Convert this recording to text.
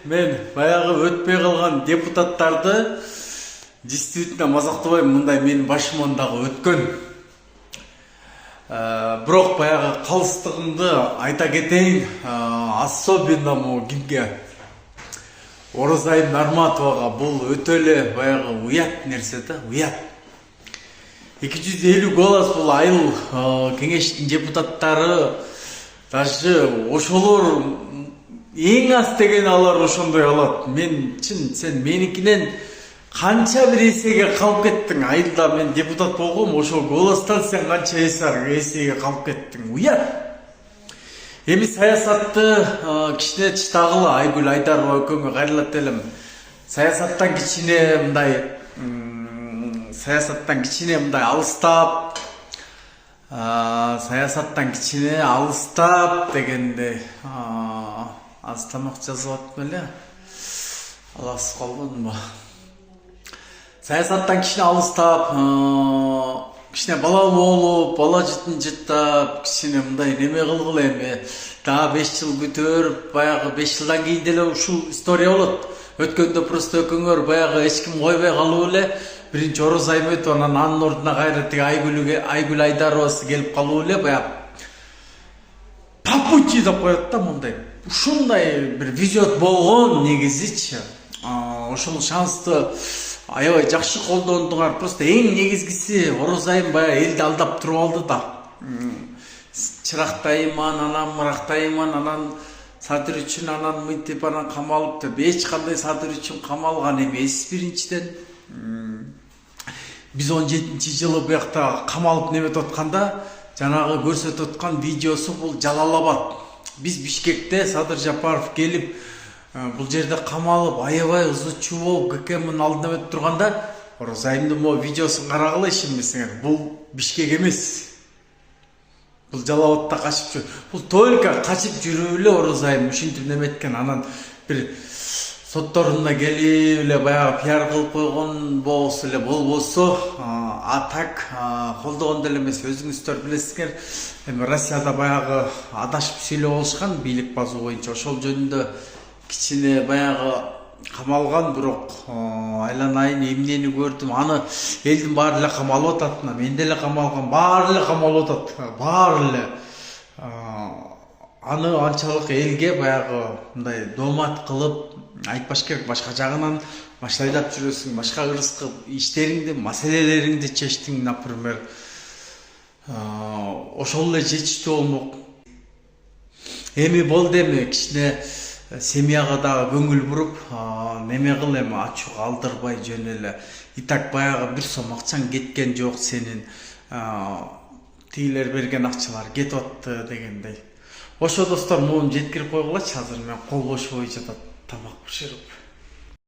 мен баягы өтпөй калган депутаттарды действительно мазактабайм, мындай менин башыман дагы өткөн. Бирок баягы калыстыгымды айта кетейин, особенно кимге? Оразайым Нарматовага бул өтө эле баягы уят нерсе да, уят. 250 голос бул айыл кеңештин депутаттары, даже ошолор эң аз деген алар ошондой алат. Мен сен меникинен канча бир эсеге калып кеттиң. Айылда мен депутат болгом, ошол голостон сен канча эсеге калып кеттиң. Уят. Эми саясатты кичине чытагыла, Айгүл Айдарова экөөңө кайрылат элем. Саясаттан кичине мындай алыстап, дегенде алыстамак жазып атпы эле. Аласыз калбадымбы? Саясаттан кичине алыстап, кичине бала болуп, бала жытын жыттап, кичине мындай неме кылгыла эми. Дагы 5 жыл күтөрүп, баягы 5 жылдан кийин деле ушул история болот. Өткөндө просто экөөңөр баягы эч ким койбой калып эле, биринчи Оразайым өтүп, анан анын ордуна кайра тиги Айгүл Айдаровасы келип калып эле, баягы по пути деп коет да мындай. Ушундай бир визиот болгон негизичи. Ошол шансты аябай жакшы колдондуңар. Просто эң негизгиси Оразайым баягы элди алдап туруп алды да. Чырактайман, анан мырактайман, анан садыр үчүн, анан мынтип, анан камалып деп, эч кандай садыр үчүн камалган эмес биринчиден. Биз 17-жылы буякта камалып неметип атканда, жанагы көрсөтүп аткан видеосу бул Жалал-Абад. Биз Бишкекте Садыр Жапаров келип, бул жерде камалып, аябай ызычуу болуп, ККМнын алдына өтүп турганда, Оразайымдын могу видеосун карагыла ишенбесеңер, бул Бишкек эмес. Бул Жалал-Абадта качып жүрүп, бул только качып жүрүп эле Оразайым ушинтип неметкен, анан бир сотторуна келип эле баягы пиар кылып койгон болсо эле болбосо, так колдогон деле эмес, өзүңүздөр билесиңер. Эми Россияда баягы адашып сүйлөп алышкан бийлик базуу боюнча, ошол жөнүндө кичине баягы камалган, бирок айланайын эмнени көрдүм, аны элдин баары эле камалып атат, мен деле камалгам, баары эле камалып атат, баары эле. Аны анчалык элге баягы мындай доомат кылып айтпаш керек, башка жагынан баштайдап жүрөсүң, башка кырсыкы иштериңди, маселелериңди чечтиң, например. Ошол эле жетиштүү болмок. Эми болду, эми кичине семьяга дагы көңүл буруп, неме кыл, эми ачуу калтырбай жөн эле. И так баягы 1 сом акчаң кеткен жок сенин, тигилер берген акчалар кетип атты дегендей. Ошо достор, муну жеткирип койгулачы, азыр мен кол бош боюнча тамак бышырып.